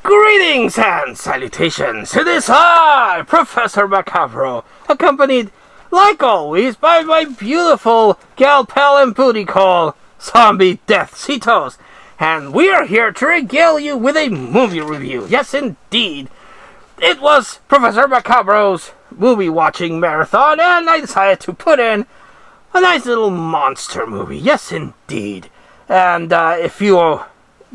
Greetings and salutations. It is I, Professor Macabro, accompanied, like always, by my beautiful gal pal and booty call, Zombie Death Cetos, and we are here to regale you with a movie review. Yes, indeed. It was Professor Macabro's movie-watching marathon, and I decided to put in a nice little monster movie. Yes, indeed. And if you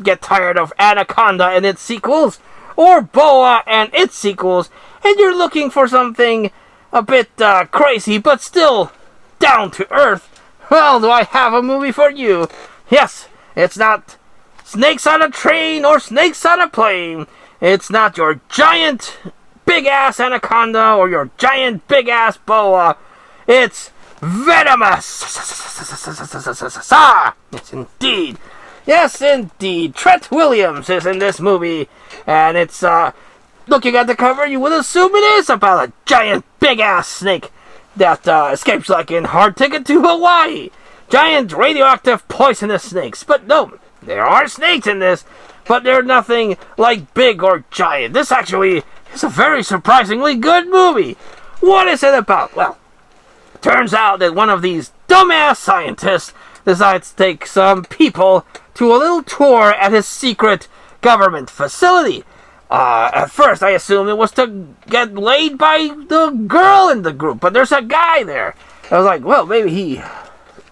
get tired of Anaconda and its sequels, or Boa and its sequels, and you're looking for something a bit crazy but still down to earth, well, do I have a movie for you. Yes, it's not Snakes on a Train or Snakes on a Plane. It's not your giant big-ass Anaconda or your giant big-ass Boa. It's Venemous. Yes, indeed. Yes, indeed. Trent Williams is in this movie, and it's, looking at the cover, you would assume it is about a giant big-ass snake that escapes like in Hard Ticket to Hawaii. Giant radioactive poisonous snakes. But no, there are snakes in this, but they're nothing like big or giant. This actually is a very surprisingly good movie. What is it about? Well, it turns out that one of these dumbass scientists decides to take some people to a little tour at his secret government facility. At first, I assumed it was to get laid by the girl in the group, but there's a guy there. I was like, well, maybe he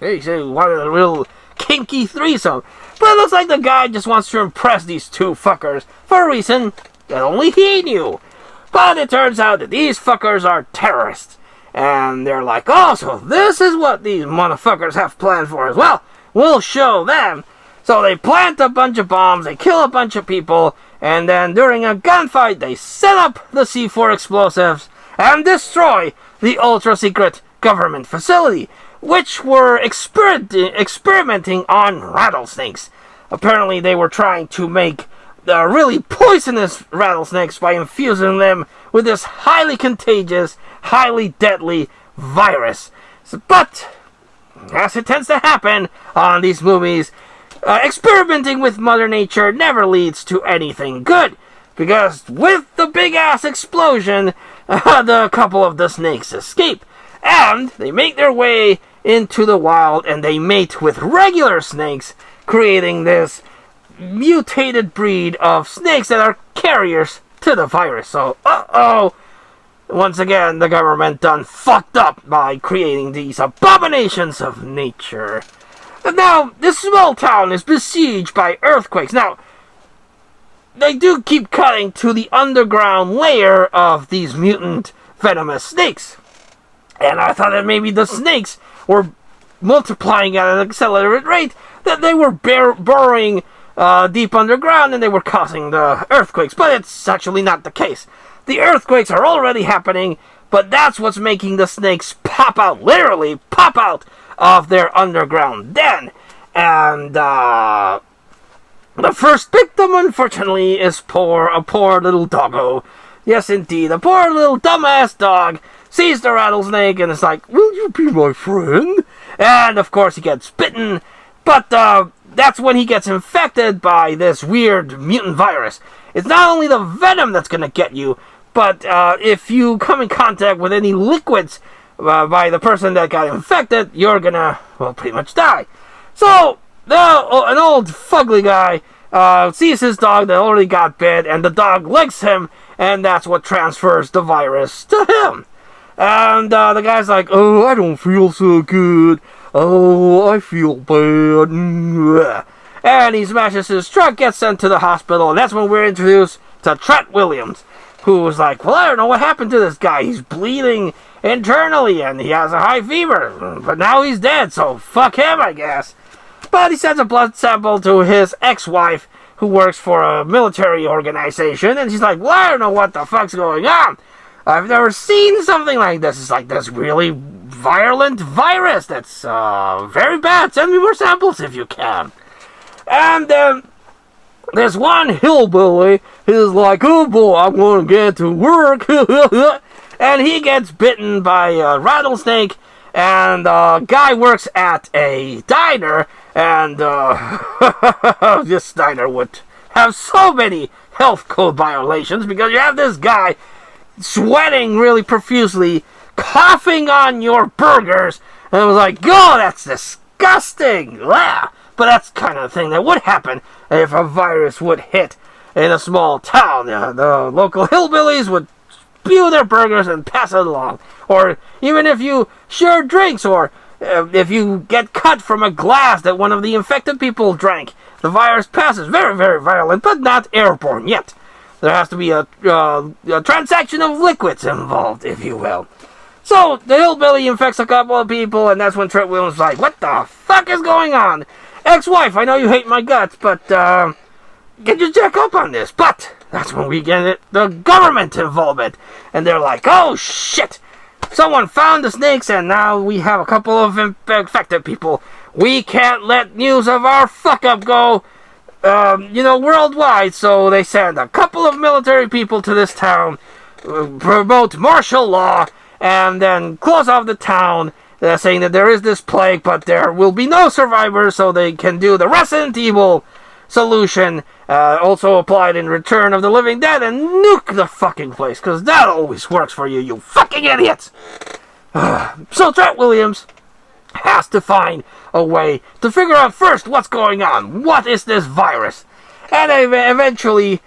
wanted a real kinky threesome. But it looks like the guy just wants to impress these two fuckers for a reason that only he knew. But it turns out that these fuckers are terrorists. And they're like, oh, so this is what these motherfuckers have planned for us. Well, we'll show them. So they plant a bunch of bombs, they kill a bunch of people, and then during a gunfight, they set up the C4 explosives and destroy the ultra-secret government facility, which were experimenting on rattlesnakes. Apparently, they were trying to make really poisonous rattlesnakes by infusing them with this highly contagious, highly deadly virus. But, as it tends to happen on these movies, experimenting with Mother Nature never leads to anything good, because with the big-ass explosion, the couple of the snakes escape, and they make their way into the wild, and they mate with regular snakes, creating this mutated breed of snakes that are carriers to the virus. So, once again, the government done fucked up by creating these abominations of nature. And now, this small town is besieged by earthquakes. Now, they do keep cutting to the underground layer of these mutant venomous snakes. And I thought that maybe the snakes were multiplying at an accelerated rate, that they were burrowing deep underground and they were causing the earthquakes. But it's actually not the case. The earthquakes are already happening, but that's what's making the snakes pop out, literally pop out of their underground den. And the first victim, unfortunately, is a poor little doggo. Yes, indeed, a poor little dumbass dog sees the rattlesnake and is like, will you be my friend? And, of course, he gets bitten. But that's when he gets infected by this weird mutant virus. It's not only the venom that's going to get you, but if you come in contact with any liquids by the person that got infected, you're gonna, well, pretty much die. So, an old fugly guy sees his dog that already got bit, and the dog licks him, and that's what transfers the virus to him. And the guy's like, oh, I don't feel so good. Oh, I feel bad. And he smashes his truck, gets sent to the hospital, and that's when we're introduced to Trent Williams, who was like, well, I don't know what happened to this guy. He's bleeding internally, and he has a high fever. But now he's dead, so fuck him, I guess. But he sends a blood sample to his ex-wife, who works for a military organization, and she's like, well, I don't know what the fuck's going on. I've never seen something like this. It's like this really virulent virus that's very bad. Send me more samples if you can. And this one hillbilly is like, oh boy, I'm going to get to work. And he gets bitten by a rattlesnake. And guy works at a diner. And this diner would have so many health code violations because you have this guy sweating really profusely, coughing on your burgers, and it was like, oh, that's disgusting. Blah. But that's kind of the thing that would happen if a virus would hit in a small town. The local hillbillies would spew their burgers and pass it along. Or even if you share drinks, or if you get cut from a glass that one of the infected people drank, the virus passes. Very, very violent, but not airborne yet. There has to be a transaction of liquids involved, if you will. So, the hillbilly infects a couple of people, and that's when Trent Williams is like, what the fuck is going on? Ex-wife, I know you hate my guts, but, can you check up on this? But, that's when we get the government involvement. And they're like, oh, shit! Someone found the snakes, and now we have a couple of infected people. We can't let news of our fuck-up go, worldwide. So they send a couple of military people to this town, promote martial law, and then close off the town, saying that there is this plague, but there will be no survivors, so they can do the Resident Evil solution, also applied in Return of the Living Dead, and nuke the fucking place, because that always works for you, you fucking idiots! So Trent Williams has to find a way to figure out first what's going on. What is this virus? And they eventually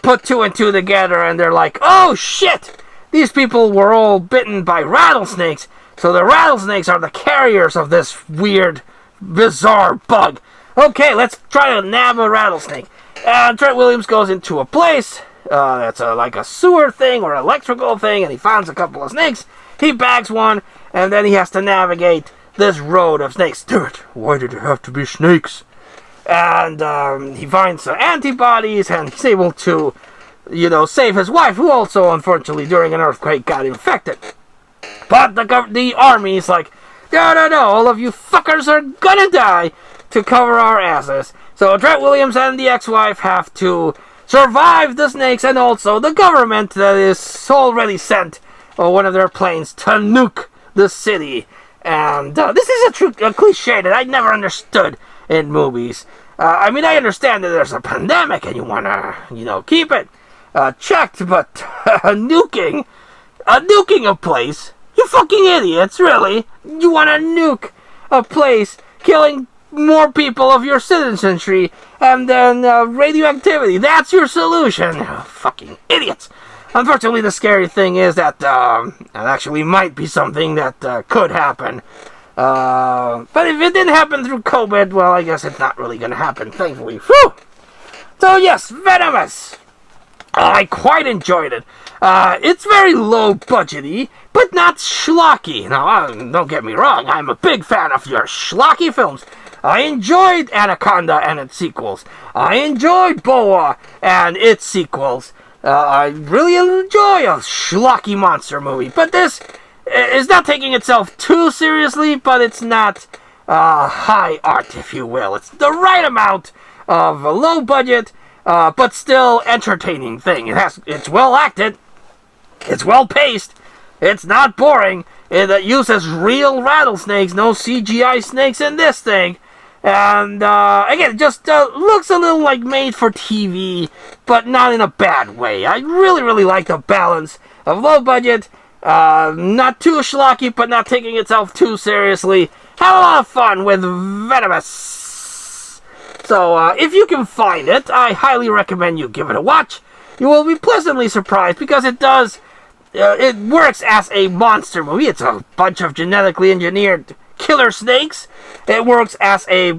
put two and two together, and they're like, oh shit! These people were all bitten by rattlesnakes, so the rattlesnakes are the carriers of this weird, bizarre bug. Okay, let's try to nab a rattlesnake. And Trent Williams goes into a place that's like a sewer thing or electrical thing, and he finds a couple of snakes. He bags one, and then he has to navigate this road of snakes. Damn it, why did it have to be snakes? And he finds antibodies, and he's able to, save his wife, who also, unfortunately, during an earthquake got infected. But the army is like, no, all of you fuckers are gonna die to cover our asses. So Trent Williams and the ex-wife have to survive the snakes, and also the government that is already sent one of their planes to nuke the city. And this is a cliche that I never understood in movies. I understand that there's a pandemic and you want to, keep it checked, but nuking a place? You fucking idiots, really? You want to nuke a place, killing more people of your citizenry, and then radioactivity? That's your solution? Oh, fucking idiots. Unfortunately, the scary thing is that it actually might be something that could happen. But if it didn't happen through COVID, well, I guess it's not really going to happen, thankfully. Whew! So, yes, Venomous. I quite enjoyed it. It's very low budgety, but not schlocky. Now, don't get me wrong, I'm a big fan of your schlocky films. I enjoyed Anaconda and its sequels. I enjoyed Boa and its sequels. I really enjoy a schlocky monster movie, but this is not taking itself too seriously, but it's not high art, if you will. It's the right amount of a low budget, but still entertaining thing. It's well acted, it's well paced, it's not boring. It uses real rattlesnakes, no CGI snakes in this thing. And again, it just looks a little like made for TV, but not in a bad way. I really, really like the balance of low budget, not too schlocky, but not taking itself too seriously. Had a lot of fun with Venomous. So if you can find it, I highly recommend you give it a watch. You will be pleasantly surprised because it does. It works as a monster movie. It's a bunch of genetically engineered killer snakes. It works as a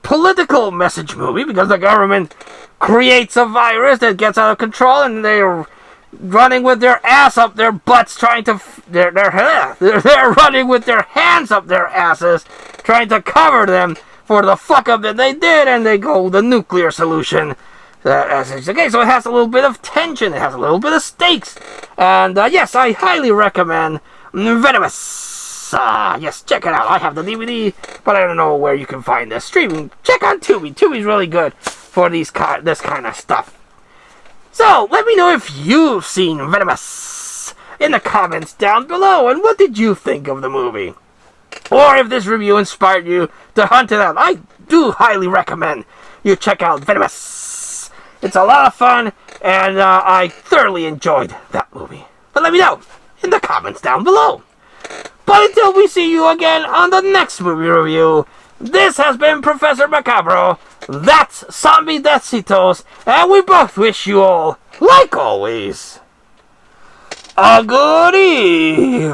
political message movie because the government creates a virus that gets out of control, and they're running with their ass up their butts, trying to they're running with their hands up their asses, trying to cover them for the fuck up that they did, and they go the nuclear solution. Okay, so it has a little bit of tension, it has a little bit of stakes, and yes, I highly recommend Venomous. Yes, check it out. I have the DVD, but I don't know where you can find this. Streaming, check on Tubi. Tubi's really good for this kind of stuff. So, let me know if you've seen Venomous in the comments down below, and what did you think of the movie? Or if this review inspired you to hunt it out. I do highly recommend you check out Venomous. It's a lot of fun, and I thoroughly enjoyed that movie. But let me know in the comments down below. But until we see you again on the next movie review, this has been Professor Macabro, that's Zombie Deathcitos, and we both wish you all, like always, a good evening.